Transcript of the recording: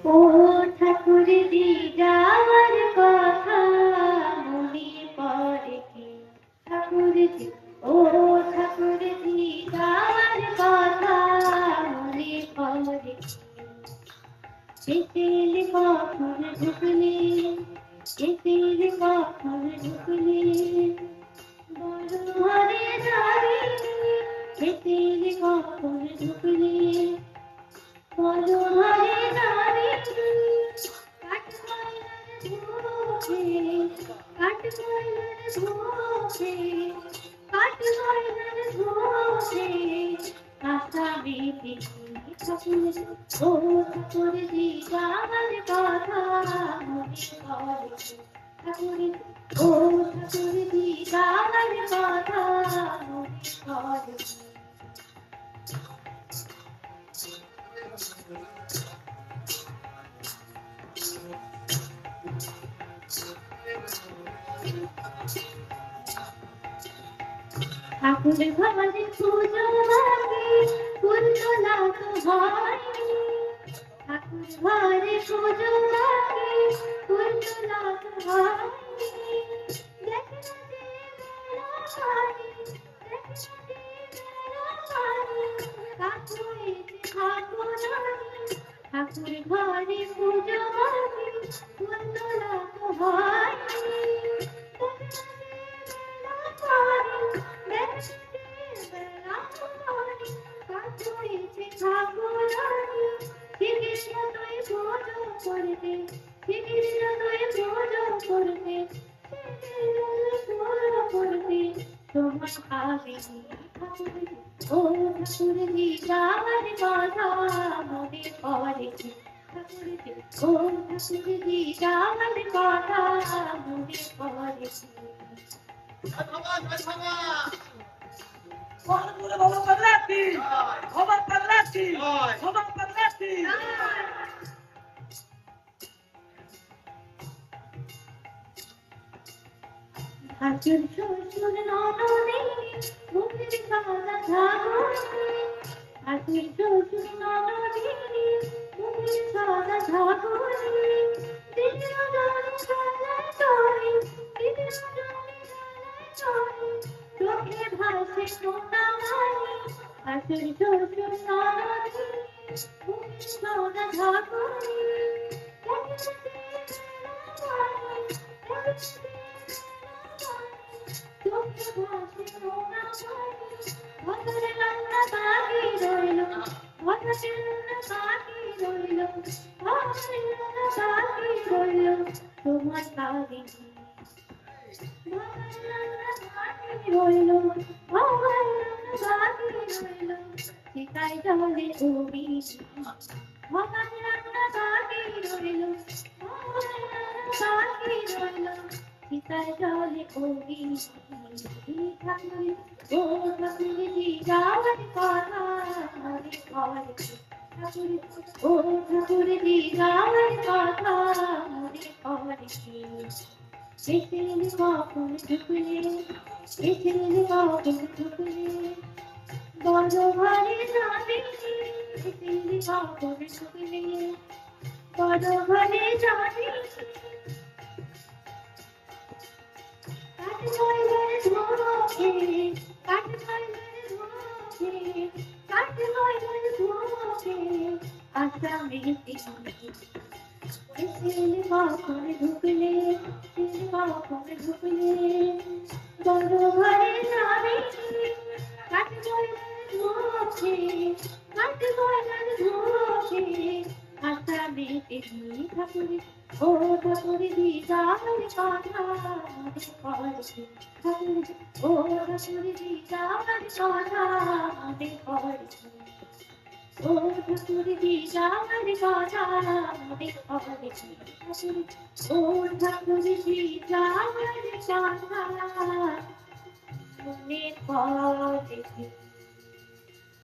ও ঠাকুরজি যাওয়ার কথা মনে পড়ে কি ঠাকুরজি, ও ঠাকুরজি যাওয়ার কথা মনে পড়ে কি, এসেল কখন ঢুকলে, এসেল কখন ঢুকলে বড় ঘরে দাঁড়িয়ে, এসেল কখন ঢুকলে বড় ঘরে দাঁড়িয়ে কাঠ কয়লার ধোঁয়ায়, কাঠ কয়লার ধোঁয়ায়, কাঠ কয়লার ধোঁয়ায় আশা বেঁধে ঠাকুর, ও ঠাকুরজি যাওয়ার কথা মনে পড়ে ঠাকুর, ও ঠাকুরজি যাওয়ার কথা মনে পড়ে। ঠাকুর ঘরে পুজো লাগে ফুল তোলা তো হয়নি, ঠাকুর ঘরে পুজো লাগে ফুল তোলা তো হয়নি, দেখে না যে মেলা হয়, দেখে না যে মেলা হয়, ঠাকুর ঠাকুর ঘরে পুজো লাগে ফুল তোলা তো হয়নি, তোমার আগে ও ঠাকুরজি যাওয়ার কথা মনে পড়ে, ও ঠাকুরজি যাওয়ার কথা মনে পড়ে। ঠাকুর শ্বশুর ননদে মুখের কালা ঝাগরে, ঠাকুর শ্বশুর ননদে মুখের কালা ঝাগরে, দিনের জলে ঝালায় চলে, দিনের জলে ঝালায় চলে, চোখে ভাসে সোনা মানি, ঠাকুর শ্বশুর ননদে মুখের কালা ঝাগরে, ভগরে রান্না বাকি রইল, ভগরে রান্না বাকি রইল, ভগরে রান্না বাকি রইল তোমার কাছে, ভগরে রান্না বাকি রইল, ভগরে রান্না বাকি রইল চিতায় জলে উবি, ভগরে রান্না বাকি রইল, ভগরে রান্না বাকি রইল চিতায় জলে উবি, ঠাকুর, ও ঠাকুরজি যাওয়ার কথা মনে পড়ে ঠাকুর, ও ঠাকুরজি যাওয়ার কথা মনে পড়ে, এসেল কখন ঢুকলে, এসেল কখন ঢুকলে বড় ঘরে দাঁড়িয়ে, এসেল কখন ঢুকলে বড় ঘরে দাঁড়িয়ে কাঠ কয়লার ধোঁয়ায়, কাঠ কয়লার ধোঁয়ায়, কাঠ কয়লার ধোঁয়ায় আশা বেঁধে এসেল কখন ঢুকলে, এসেল কখন ঢুকলে বড় ঘরে দাঁড়িয়ে কাঠ কয়লার ধোঁয়ায়, কাঠ কয়লার ধোঁয়ায় আশা বেঁধে ঠাকুর, ও ঠাকুরজি যাওয়ার কথা মনে পড়ে ঠাকুর, ও ঠাকুরজি যাওয়ার কথা মনে পড়ে, ও ঠাকুরজি যাওয়ার কথা মনে পড়ে ঠাকুর, ও ঠাকুরজি যাওয়ার কথা মনে পড়ে।